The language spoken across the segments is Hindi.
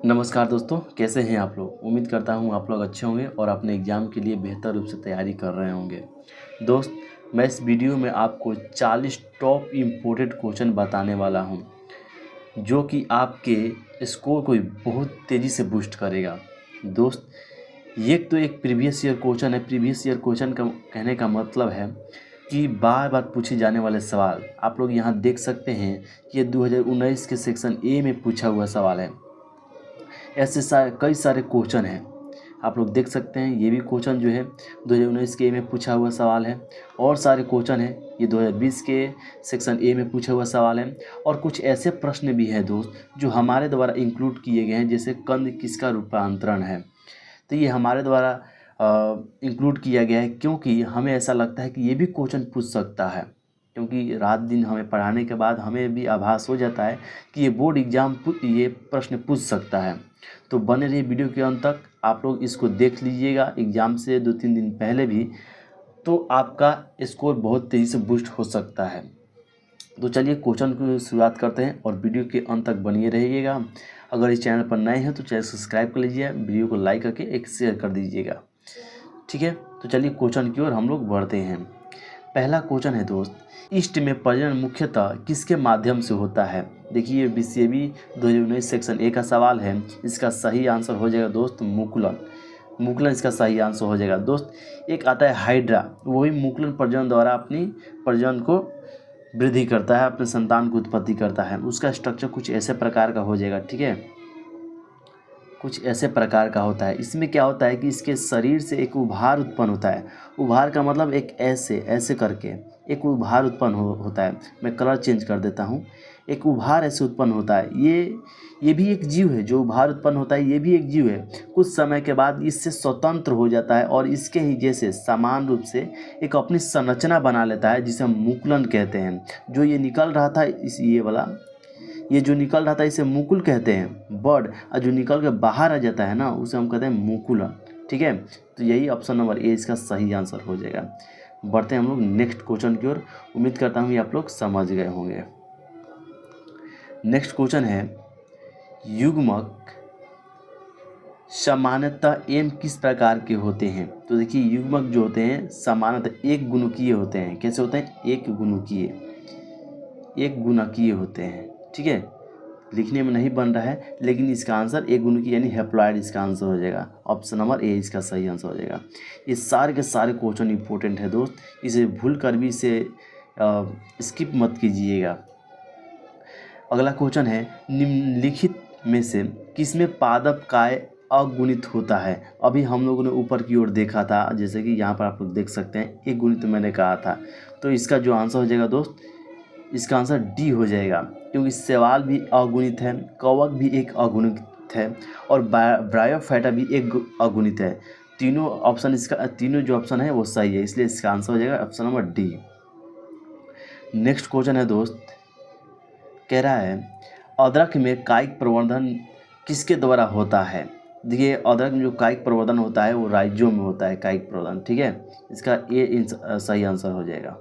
नमस्कार दोस्तों, कैसे हैं आप लोग। उम्मीद करता हूं आप लोग अच्छे होंगे और अपने एग्ज़ाम के लिए बेहतर रूप से तैयारी कर रहे होंगे। दोस्त, मैं इस वीडियो में आपको 40 टॉप इम्पोर्टेंट क्वेश्चन बताने वाला हूं, जो कि आपके स्कोर को बहुत तेज़ी से बूस्ट करेगा। दोस्त, ये तो एक प्रीवियस ईयर क्वेश्चन है। प्रीवियस ईयर क्वेश्चन का कहने का मतलब है कि बार बार पूछे जाने वाले सवाल। आप लोग यहाँ देख सकते हैं कि ये 2019 के सेक्शन ए में पूछा हुआ सवाल है। ऐसे कई सारे क्वेश्चन हैं, आप लोग देख सकते हैं। ये भी क्वेश्चन जो है 2019 के ए में पूछा हुआ सवाल है, और सारे क्वेश्चन हैं ये 2020 के सेक्शन ए में पूछा हुआ सवाल है। और कुछ ऐसे प्रश्न भी हैं दोस्त, जो हमारे द्वारा इंक्लूड किए गए हैं, जैसे कंद किसका रूपांतरण है। तो ये हमारे द्वारा इंक्लूड किया गया है, क्योंकि हमें ऐसा लगता है कि ये भी क्वेश्चन पूछ सकता है, क्योंकि रात दिन हमें पढ़ाने के बाद हमें भी आभास हो जाता है कि ये बोर्ड एग्ज़ाम ये प्रश्न पूछ सकता है। तो बने रहिए वीडियो के अंत तक। आप लोग इसको देख लीजिएगा एग्ज़ाम से 2-3 दिन पहले भी, तो आपका स्कोर बहुत तेज़ी से बूस्ट हो सकता है। तो चलिए क्वेश्चन की शुरुआत करते हैं और वीडियो के अंत तक बनिए रहिएगा। अगर इस चैनल पर नए हैं तो चैनल सब्सक्राइब कर लीजिए, वीडियो को लाइक करके एक शेयर कर दीजिएगा, ठीक है। तो चलिए क्वेश्चन की ओर हम लोग बढ़ते हैं। पहला क्वेश्चन है दोस्त, ईस्ट में प्रजनन मुख्यतः किसके माध्यम से होता है। देखिए बीसीएबी 2019 सेक्शन ए का सवाल है। इसका सही आंसर हो जाएगा दोस्त मुकुलन। मुकुलन इसका सही आंसर हो जाएगा दोस्त। एक आता है हाइड्रा, वही मुकुलन प्रजनन द्वारा अपनी प्रजनन को वृद्धि करता है, अपने संतान को उत्पत्ति करता है। उसका स्ट्रक्चर कुछ ऐसे प्रकार का हो जाएगा, ठीक है, कुछ ऐसे प्रकार का होता है। इसमें क्या होता है कि इसके शरीर से एक उभार उत्पन्न होता है। उभार का मतलब एक ऐसे करके एक उभार उत्पन्न होता है। मैं कलर चेंज कर देता हूँ। एक उभार ऐसे उत्पन्न होता है। ये भी एक जीव है जो उभार उत्पन्न होता है, ये भी एक जीव है। कुछ समय के बाद इससे स्वतंत्र हो जाता है और इसके ही जैसे समान रूप से एक अपनी संरचना बना लेता है, जिसे हम मुकुलन कहते हैं। जो ये निकल रहा था ये जो निकल रहा था इसे मुकुल कहते हैं बर्ड, और जो निकल के बाहर आ जाता है ना, उसे हम कहते हैं मुकुलन, ठीक है। तो यही ऑप्शन नंबर ए इसका सही आंसर हो जाएगा। बढ़ते हैं हम लोग नेक्स्ट क्वेश्चन की ओर। उम्मीद करता हूँ ये आप लोग समझ गए होंगे। नेक्स्ट क्वेश्चन है, युग्मक सामान्यतः एम किस प्रकार के होते हैं। तो देखिए युग्मक जो होते हैं सामान्यतः एक गुणकीय होते हैं। कैसे होते हैं? एक गुणकीय होते हैं, ठीक है। लिखने में नहीं बन रहा है, लेकिन इसका आंसर एक गुणकीय यानी हैप्लॉइड इसका आंसर हो जाएगा। ऑप्शन नंबर ए इसका सही आंसर हो जाएगा। ये सारे के सारे क्वेश्चन इंपॉर्टेंट है दोस्त, इसे भूल कर भी इसे स्किप मत कीजिएगा। अगला क्वेश्चन है, निम्नलिखित में से किसमें पादप काय अगुणित होता है। अभी हम लोगों ने ऊपर की ओर देखा था, जैसे कि यहाँ पर आप लोग देख सकते हैं एक गुणित मैंने कहा था। तो इसका जो आंसर हो जाएगा दोस्त, इसका आंसर डी हो जाएगा, क्योंकि शैवाल भी अगुणित है, कवक भी एक अगुणित है, और ब्रायोफाइटा भी एक अगुणित है। तीनों ऑप्शन तीनों जो ऑप्शन है वो सही है, इसलिए इसका आंसर हो जाएगा option number D. Next question है दोस्त, कह रहा है अदरक में कायिक प्रवर्धन किसके द्वारा होता है। देखिए अदरक में जो कायिक प्रवर्धन होता है वो राइजोम में होता है, कायिक प्रवर्धन, ठीक है। इसका ए सही आंसर हो जाएगा।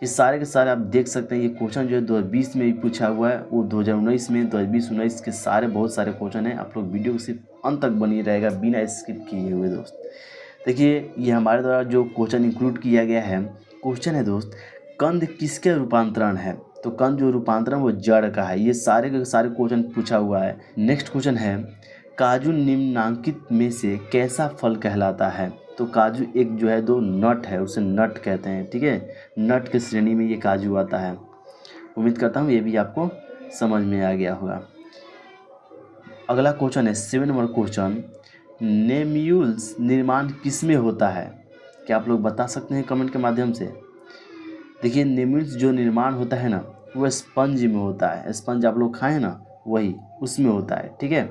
ये सारे के सारे आप देख सकते हैं। ये क्वेश्चन जो है 2020 में भी पूछा हुआ है, वो 2019 में 2020-19 के सारे बहुत सारे क्वेश्चन हैं। आप लोग वीडियो को सिर्फ अंत तक बनी रहेगा बिना स्किप किए हुए दोस्त। देखिए ये हमारे द्वारा जो क्वेश्चन इंक्लूड किया गया है, क्वेश्चन है दोस्त, कंद किसके रूपांतरण है। तो कंद जो रूपांतरण वो जड़ का है। ये सारे के सारे क्वेश्चन पूछा हुआ है। नेक्स्ट क्वेश्चन है, काजू निम्नांकित में से कैसा फल कहलाता है। तो काजू एक जो है दो नट है, उसे नट कहते हैं, ठीक है। नट की श्रेणी में ये काजू आता है। उम्मीद करता हूँ ये भी आपको समझ में आ गया होगा। अगला क्वेश्चन है 7 नंबर क्वेश्चन, नेम्यूल्स निर्माण किसमें होता है। क्या आप लोग बता सकते हैं कमेंट के माध्यम से। देखिए नेम्यूल्स जो निर्माण होता है ना, वो स्पंज में होता है। स्पंज आप लोग खाएं ना, वही उसमें होता है, ठीक है।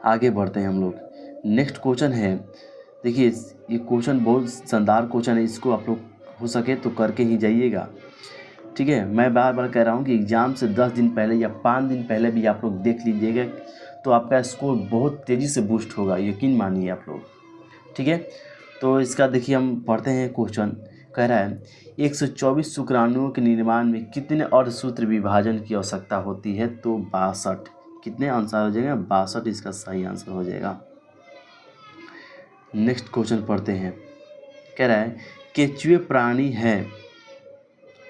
आगे बढ़ते हैं हम लोग। नेक्स्ट क्वेश्चन है, देखिए ये क्वेश्चन बहुत शानदार क्वेश्चन है, इसको आप लोग हो सके तो करके ही जाइएगा, ठीक है। मैं बार बार कह रहा हूँ कि एग्ज़ाम से 10 दिन पहले या 5 दिन पहले भी आप लोग देख लीजिएगा, तो आपका स्कोर बहुत तेज़ी से बूस्ट होगा, यकीन मानिए आप लोग, ठीक है। तो इसका देखिए हम पढ़ते हैं क्वेश्चन। कह रहा है 124 शुक्राणुओं के निर्माण में कितने अर्धसूत्र विभाजन की आवश्यकता होती है। तो 62। कितने आंसर हो जाएगा? 62 इसका सही आंसर हो जाएगा। नेक्स्ट क्वेश्चन पढ़ते हैं। कह रहा है केचुए प्राणी है,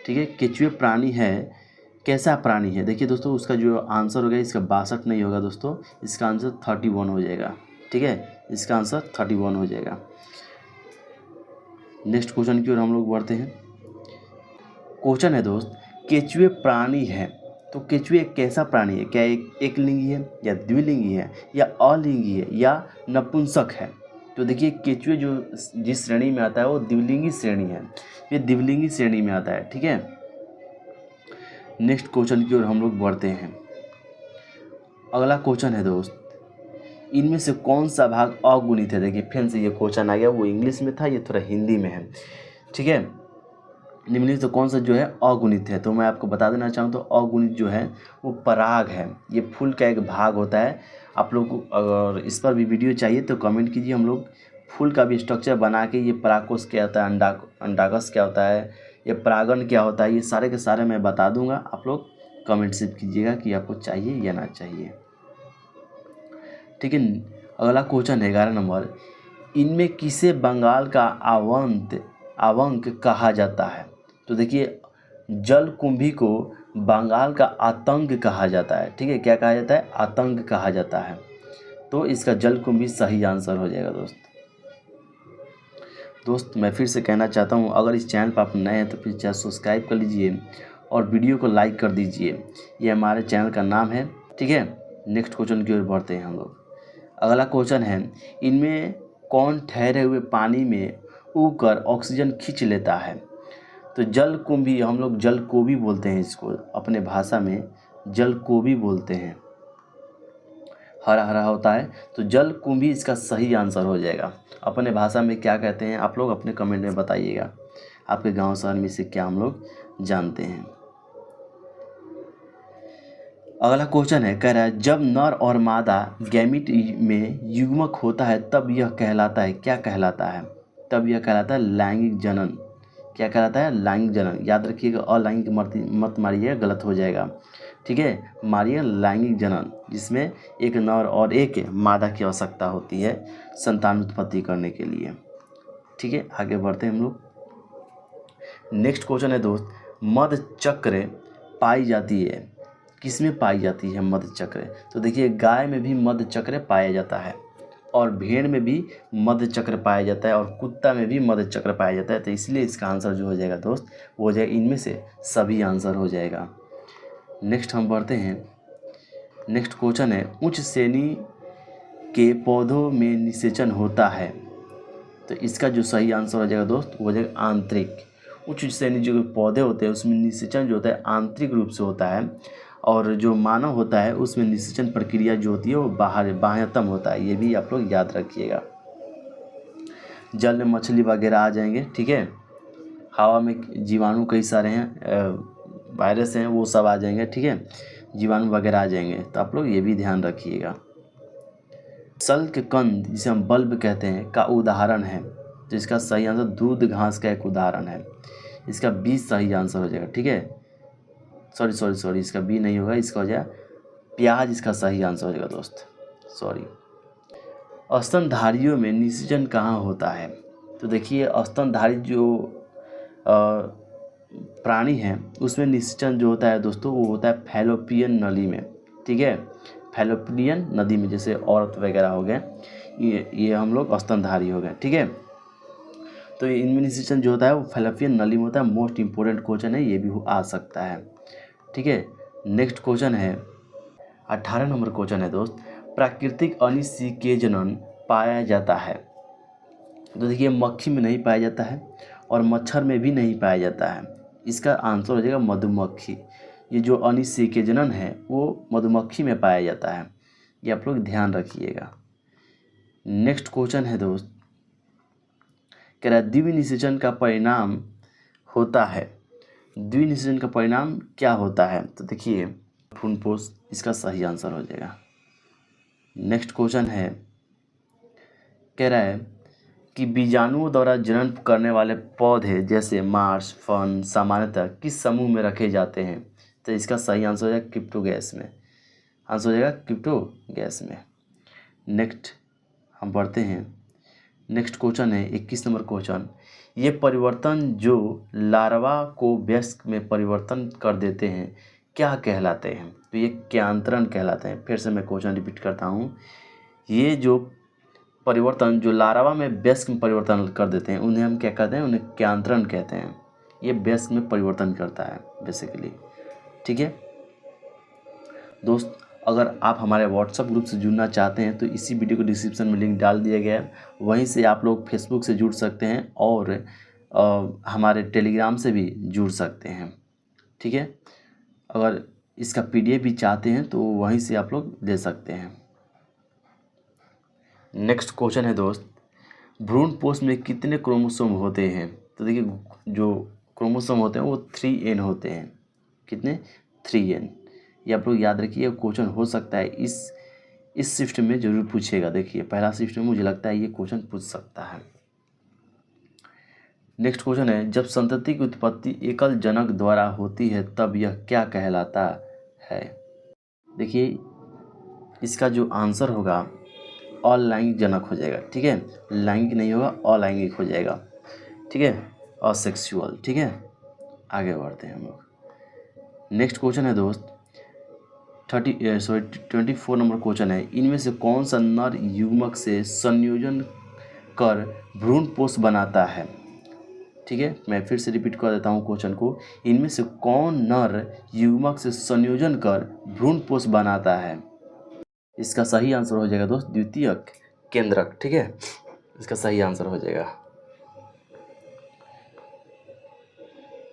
ठीक है, केचुए प्राणी है, कैसा प्राणी है? देखिए दोस्तों, उसका जो आंसर होगा इसका 62 नहीं होगा दोस्तों, इसका आंसर 31 हो जाएगा, ठीक है, इसका आंसर 31 हो जाएगा। नेक्स्ट क्वेश्चन की ओर हम लोग बढ़ते हैं। क्वेश्चन है दोस्त, केचुए प्राणी है, तो केचुए एक कैसा प्राणी है? क्या एक लिंगी है या द्विलिंगी है या अलिंगी है या नपुंसक है? तो देखिए केचुए जो जिस श्रेणी में आता है वो द्विलिंगी श्रेणी है, ये द्विलिंगी श्रेणी में आता है, ठीक है। नेक्स्ट क्वेश्चन की ओर हम लोग बढ़ते हैं। अगला क्वेश्चन है दोस्त, इनमें से कौन सा भाग अगुणित है? देखिए फिर से ये क्वेश्चन आ गया, वो इंग्लिश में था, ये थोड़ा हिंदी में है, ठीक है। निम्नलिखित तो कौन सा जो है अगुणित है? तो मैं आपको बता देना चाहूँ तो अगुणित जो है वो पराग है, ये फूल का एक भाग होता है। आप लोग को अगर इस पर भी वीडियो चाहिए तो कमेंट कीजिए, हम लोग फूल का भी स्ट्रक्चर बना के, ये परागकोश क्या होता है, अंडाकोश क्या होता है, ये परागन क्या होता है, ये सारे के सारे मैं बता दूंगा। आप लोग कमेंट सिर्फ कीजिएगा कि आपको चाहिए या ना चाहिए, ठीक है। अगला क्वेश्चन है 11 नंबर, इनमें किसे बंगाल का आवंक कहा जाता है? तो देखिए जलकुंभी को बंगाल का आतंक कहा जाता है, ठीक है, क्या कहा जाता है? आतंक कहा जाता है, तो इसका जलकुंभी सही आंसर हो जाएगा दोस्त। मैं फिर से कहना चाहता हूँ, अगर इस चैनल पर आप नए हैं तो फिर चैनल सब्सक्राइब कर लीजिए और वीडियो को लाइक कर दीजिए, ये हमारे चैनल का नाम है, ठीक है। नेक्स्ट क्वेश्चन की ओर बढ़ते हैं हम लोग। अगला क्वेश्चन है, इनमें कौन ठहरे हुए पानी में उगकर ऑक्सीजन खींच लेता है? तो जलकुंभी, हम लोग जलकोभी बोलते हैं इसको, अपने भाषा में जलकोभी बोलते हैं, हरा हरा होता है, तो जलकुंभी इसका सही आंसर हो जाएगा। अपने भाषा में क्या कहते हैं आप लोग अपने कमेंट में बताइएगा, आपके गांव शहर में से क्या हम लोग जानते हैं। अगला क्वेश्चन है, कह रहा है जब नर और मादा गैमीट में युग्मक होता है तब यह कहलाता है, क्या कहलाता है? तब यह कहलाता है लैंगिक जनन। क्या कहलाता है? लैंगिक जनन। याद रखिएगा, अलैंगिक मत मारिए, गलत हो जाएगा, ठीक है, मारिए लैंगिक जनन, जिसमें एक नर और एक मादा की आवश्यकता होती है संतान उत्पत्ति करने के लिए, ठीक है। आगे बढ़ते हैं हम लोग। नेक्स्ट क्वेश्चन है दोस्त, मध चक्र पाई जाती है, किसमें पाई जाती है मध चक्र? तो देखिए गाय में भी मध चक्र पाया जाता है और भेड़ में भी मध चक्र पाया जाता है और कुत्ता में भी मध चक्र पाया जाता है, तो इसलिए इसका आंसर जो हो जाएगा दोस्त वो हो जाएगा, इनमें से सभी आंसर हो जाएगा। नेक्स्ट हम बढ़ते हैं। नेक्स्ट क्वेश्चन है, उच्च श्रेणी के पौधों में निषेचन होता है, तो इसका जो सही आंसर हो जाएगा दोस्त वो हो जाएगा आंतरिक। उच्च श्रेणी जो पौधे होते हैं उसमें निषेचन जो होता है आंतरिक रूप से होता है, और जो मानव होता है उसमें निषेचन प्रक्रिया जो होती है वो बाह्यतम होता है, ये भी आप लोग याद रखिएगा। जल में मछली वगैरह आ जाएंगे, ठीक है, हवा में जीवाणु कई सारे हैं, वायरस हैं, वो सब आ जाएंगे, ठीक है, जीवाणु वगैरह आ जाएंगे, तो आप लोग ये भी ध्यान रखिएगा। सल्क कंद जिसे हम बल्ब कहते हैं का उदाहरण है, तो इसका सही आंसर दूध घास का एक उदाहरण है, इसका बी सही आंसर हो जाएगा, ठीक है। सॉरी इसका बी नहीं होगा, इसका हो जाएगा प्याज, इसका सही आंसर हो जाएगा दोस्त, सॉरी। स्तनधारियों में निषेचन कहाँ होता है? तो देखिए स्तनधारी जो प्राणी है उसमें निषेचन जो होता है दोस्तों वो होता है फैलोपियन नली में, ठीक है, फैलोपियन नदी में, जैसे औरत वगैरह हो गए, ये हम लोग स्तनधारी हो गए, ठीक है। तो इनमें निषेचन जो होता है वो फैलोपियन नली में होता है। मोस्ट इंपॉर्टेंट क्वेश्चन है, ये भी आ सकता है, ठीक है। नेक्स्ट क्वेश्चन है 18 नंबर क्वेश्चन है दोस्त, प्राकृतिक अनिषेचन पाया जाता है? तो देखिए मक्खी में नहीं पाया जाता है और मच्छर में भी नहीं पाया जाता है, इसका आंसर हो जाएगा मधुमक्खी। ये जो अनिषेचन है वो मधुमक्खी में पाया जाता है, ये आप लोग ध्यान रखिएगा। नेक्स्ट क्वेश्चन है दोस्त, कह रहा है द्विनिषेचन का परिणाम होता है, द्विनिषेचन का परिणाम क्या होता है? तो देखिए भ्रूणपोष, इसका सही आंसर हो जाएगा। नेक्स्ट क्वेश्चन है, कह रहा है कि बीजाणुओं द्वारा जनन करने वाले पौधे जैसे मार्स फर्न सामान्यतः किस समूह में रखे जाते हैं? तो इसका सही आंसर हो जाएगा क्रिप्टोगैस में। आंसर हो जाएगा क्रिप्टो गैस में। नेक्स्ट हम पढ़ते हैं। नेक्स्ट क्वेश्चन है 21 नंबर क्वेश्चन। ये परिवर्तन जो लार्वा को वयस्क में परिवर्तन कर देते हैं क्या कहलाते हैं? तो ये क्यांतरण कहलाते हैं। फिर से मैं क्वेश्चन रिपीट करता हूँ। ये जो परिवर्तन जो लार्वा में वयस्क में परिवर्तन कर देते हैं उन्हें हम क्या कहते हैं? उन्हें क्यांतरण कहते हैं। ये वयस्क में परिवर्तन करता है बेसिकली। ठीक है दोस्त, अगर आप हमारे व्हाट्सएप ग्रुप से जुड़ना चाहते हैं तो इसी वीडियो को डिस्क्रिप्शन में लिंक डाल दिया गया है, वहीं से आप लोग फेसबुक से जुड़ सकते हैं और हमारे टेलीग्राम से भी जुड़ सकते हैं। ठीक है, अगर इसका पीडीएफ भी चाहते हैं तो वहीं से आप लोग ले सकते हैं। नेक्स्ट क्वेश्चन है दोस्त, भ्रूण पोष में कितने क्रोमोसोम होते हैं? तो देखिए जो क्रोमोसोम होते हैं वो 3n होते हैं। कितने? 3n। ये आप लोग याद रखिए, क्वेश्चन हो सकता है इस शिफ्ट में जरूर पूछेगा। देखिए पहला शिफ्ट में मुझे लगता है ये क्वेश्चन पूछ सकता है। नेक्स्ट क्वेश्चन है, जब संतति की उत्पत्ति एकल जनक द्वारा होती है तब यह क्या कहलाता है? देखिए इसका जो आंसर होगा अलैंगिक जनक हो जाएगा। ठीक है, लैंगिक नहीं होगा, अलैंगिक हो जाएगा। ठीक है, असेक्सुअल। ठीक है, आगे बढ़ते हैं हम लोग। नेक्स्ट क्वेश्चन है दोस्त 24 नंबर क्वेश्चन है। इनमें से कौन सा नर युग्मक से संयोजन कर भ्रूण पोष बनाता है? ठीक है, मैं फिर से रिपीट कर देता हूँ क्वेश्चन को। इनमें से कौन नर युग्मक से संयोजन कर भ्रूण पोष बनाता है? इसका सही आंसर हो जाएगा दोस्त द्वितीयक केंद्रक। ठीक है, इसका सही आंसर हो जाएगा।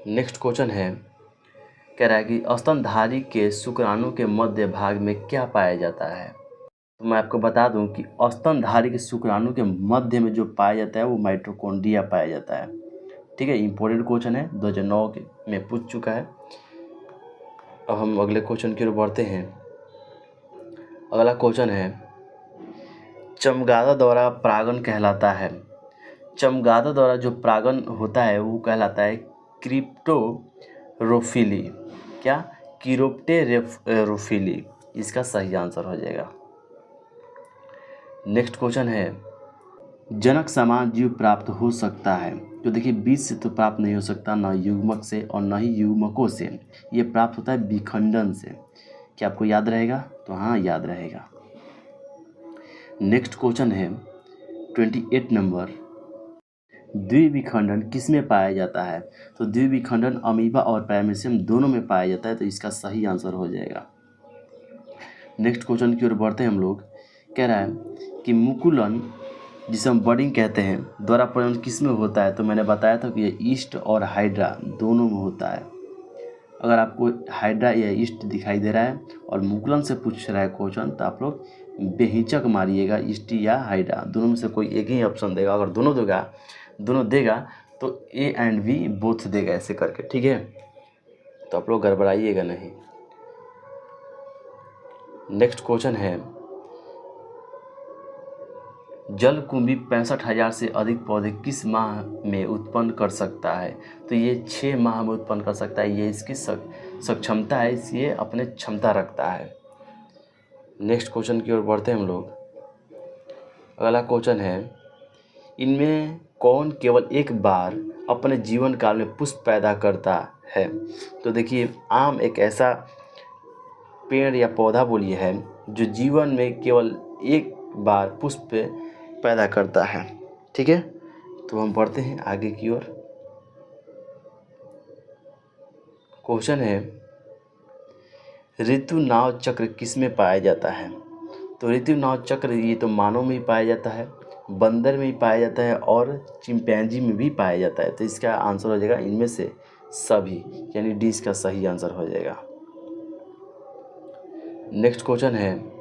नेक्स्ट क्वेश्चन है, कह रहा है कि स्तनधारी के शुक्राणु के मध्य भाग में क्या पाया जाता है? तो मैं आपको बता दूं कि स्तनधारी के शुक्राणु के मध्य में जो पाया जाता है वो माइटोकॉन्ड्रिया पाया जाता है। ठीक है, इंपॉर्टेंट क्वेश्चन है, 2009 में पूछ चुका है। अब हम अगले क्वेश्चन की ओर बढ़ते हैं। अगला क्वेश्चन है, चमगादड़ द्वारा परागण कहलाता है। चमगादड़ द्वारा जो परागण होता है वो कहलाता है क्रिप्टोरोफिली। क्या? क्रिप्टेरोफिली। इसका सही आंसर हो जाएगा। नेक्स्ट क्वेश्चन है, जनक समान जीव प्राप्त हो सकता है? तो देखिए बीज से तो प्राप्त नहीं हो सकता, न युग्मक से और न ही युग्मकों से। ये प्राप्त होता है विखंडन से। क्या आपको याद रहेगा? तो हाँ, याद रहेगा। नेक्स्ट क्वेश्चन है 28 नंबर, द्विविखंडन किसमें पाया जाता है? तो द्विविखंडन अमीबा और पैरामीशियम दोनों में पाया जाता है, तो इसका सही आंसर हो जाएगा। नेक्स्ट क्वेश्चन की ओर बढ़ते हैं हम लोग। कह रहा है कि मुकुलन जिसे हम बडिंग कहते हैं द्वारा प्रजनन किस में होता है? तो मैंने बताया था कि ये ईस्ट और हाइड्रा दोनों में होता है। अगर आपको हाइड्रा या ईस्ट दिखाई दे रहा है और मुकुलन से पूछ रहा है क्वेश्चन तो आप लोग बेहिचक मारिएगा, ईस्ट या हाइड्रा दोनों में से कोई एक ही ऑप्शन देगा। अगर दोनों देगा तो ए एंड बी बोथ देगा ऐसे करके। ठीक है, तो आप लोग गड़बड़ाइएगा नहीं। नेक्स्ट क्वेश्चन है, जलकुंभी 65,000 से अधिक पौधे किस माह में उत्पन्न कर सकता है? तो ये 6 माह में उत्पन्न कर सकता है। ये इसकी सक्षमता है, इसलिए अपने क्षमता रखता है। नेक्स्ट क्वेश्चन की ओर बढ़ते हैं हम लोग। अगला क्वेश्चन है, इनमें कौन केवल एक बार अपने जीवन काल में पुष्प पैदा करता है? तो देखिए आम एक ऐसा पेड़ या पौधा बोलिए है जो जीवन में केवल एक बार पुष्प पैदा करता है। ठीक है, तो हम बढ़ते हैं आगे की ओर। क्वेश्चन है, ऋतुनाव चक्र किस में पाया जाता है? तो ऋतुनाव चक्र ये तो मानव में ही पाया जाता है, बंदर में भी पाया जाता है और चिंपैंजी में भी पाया जाता है। तो इसका आंसर हो जाएगा इनमें से सभी, यानी डी इसका सही आंसर हो जाएगा। नेक्स्ट क्वेश्चन है,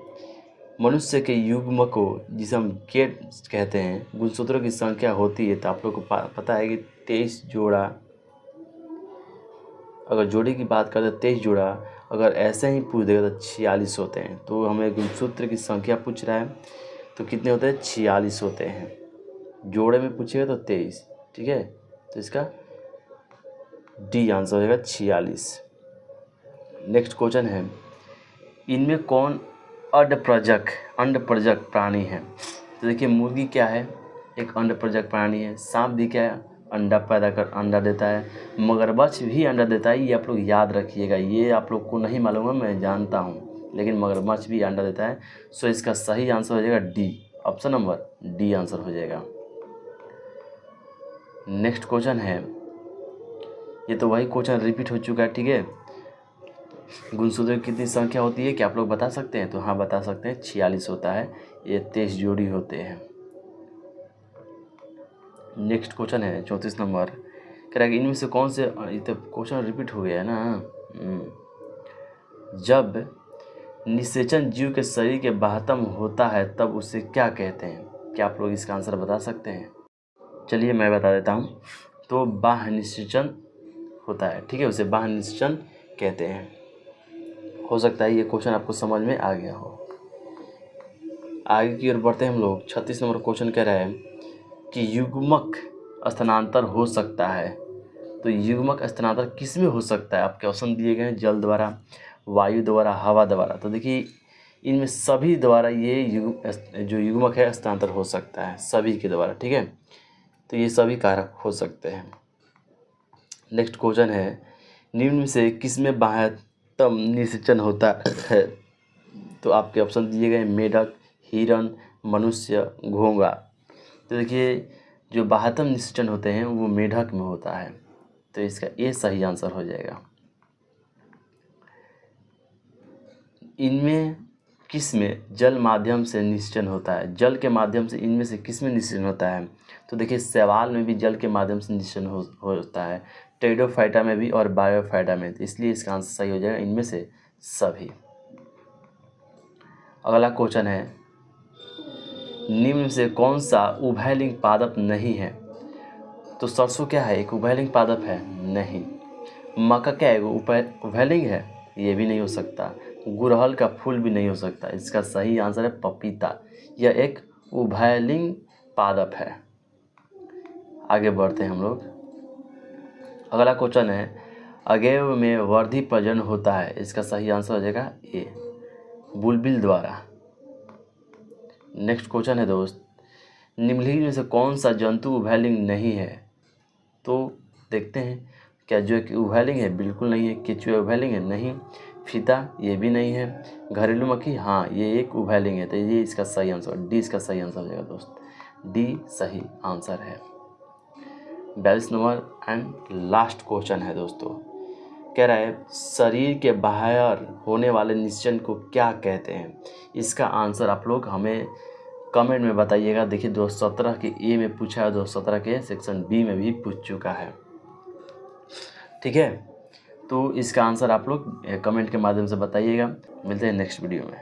मनुष्य के युग्म को जिसे हम गेट कहते हैं गुणसूत्रों की संख्या होती है। तो आप लोग को पता है कि 23 जोड़ा, अगर जोड़ी की बात करें तो 23 जोड़ा, अगर ऐसे ही पूछ देगा तो 46 होते हैं। तो हमें गुणसूत्र की संख्या पूछ रहा है तो कितने होते हैं? 46 होते हैं। जोड़े में पूछेगा तो 23। ठीक है, तो इसका डी आंसर हो जाएगा 46। नेक्स्ट क्वेश्चन है, इनमें कौन अंडप्रजक प्राणी है? तो देखिए मुर्गी क्या है, एक अंडप्रजक प्राणी है। सांप भी क्या है, अंडा देता है। मगरमच्छ भी अंडा देता है, ये आप लोग याद रखिएगा। ये आप लोग को नहीं मालूम है, मैं जानता हूँ, लेकिन मगरमच्छ भी अंडा देता है। सो इसका सही आंसर हो जाएगा D, option number D answer हो जाएगा। नेक्स्ट क्वेश्चन है, ये तो वही क्वेश्चन रिपीट हो चुका है, ठीक है। गुणसूत्रों की कितनी संख्या होती है, क्या आप लोग बता सकते हैं? तो हाँ बता सकते हैं, 46 होता है। ये 23 जोड़ी होते हैं। नेक्स्ट क्वेश्चन है 34 नंबर, कह रहा है कि इनमें से कौन से, ये तो क्वेश्चन रिपीट हो गया है ना। जब निषेचन जीव के शरीर के बाह्यतम होता है तब उसे क्या कहते हैं? क्या आप लोग इसका आंसर बता सकते हैं? चलिए मैं बता देता हूँ। तो बाह्य निषेचन होता है, ठीक है, उसे बाह्य निषेचन कहते हैं। हो सकता है ये क्वेश्चन आपको समझ में आ गया हो। आगे की ओर बढ़ते हैं हम लोग। 36 नंबर क्वेश्चन कह रहा है कि युग्मक स्थानांतर हो सकता है। तो युग्मक स्थानांतर किस में हो सकता है? आपके ऑप्शन दिए गए हैं, जल द्वारा, वायु द्वारा, हवा द्वारा। तो देखिए इनमें सभी द्वारा ये जो युग्मक है स्थानांतर हो सकता है, सभी के द्वारा, ठीक है। तो ये सभी कारक हो सकते हैं। नेक्स्ट क्वेश्चन है, निम्न में से किस में बाह्यतम निषेचन होता है? तो आपके ऑप्शन दिए गए, मेढक, हिरण, मनुष्य, घोंघा। तो देखिए जो बाह्यतम निषेचन होते हैं वो मेढक में होता है, तो इसका ये सही आंसर हो जाएगा। इनमें किस में जल माध्यम से निषेचन होता है? जल के माध्यम से इनमें से किस में निषेचन होता है? तो देखिए शैवाल में भी जल के माध्यम से निषेचन होता है, टेरिडोफाइटा में भी और बायोफाइटा में। तो इसलिए इसका आंसर सही हो जाएगा इनमें से सभी। अगला क्वेश्चन है, निम्न से कौन सा उभयलिंग पादप नहीं है? तो सरसों क्या है, एक उभयलिंग पादप है? नहीं। मक्का क्या है, उभयलिंग है? ये भी नहीं हो सकता। गुड़हल का फूल भी नहीं हो सकता। इसका सही आंसर है पपीता, यह एक उभयलिंग पादप है। आगे बढ़ते हैं हम लोग। अगला क्वेश्चन है, अगेव में वर्धी प्रजनन होता है। इसका सही आंसर हो जाएगा ए, बुलबिल द्वारा। नेक्स्ट क्वेश्चन है दोस्त, निम्नलिखित में से कौन सा जंतु उभयलिंग नहीं है? तो देखते हैं, क्या जो कि उभयलिंग है? बिल्कुल नहीं है। केंचुआ उभयलिंग है? नहीं। फीता, ये भी नहीं है। घरेलू मक्खी, हाँ ये एक उभयलिंग है। तो ये इसका सही आंसर, डी इसका सही आंसर हो जाएगा दोस्त, डी सही आंसर है। 42 नंबर एंड लास्ट क्वेश्चन है दोस्तों, कह रहा है शरीर के बाहर होने वाले निषेचन को क्या कहते हैं? इसका आंसर आप लोग हमें कमेंट में बताइएगा। देखिए 2017 के ए में पूछा है, 2017 के सेक्शन बी में भी पूछ चुका है, ठीक है। तो इसका आंसर आप लोग कमेंट के माध्यम से बताइएगा। मिलते हैं नेक्स्ट वीडियो में।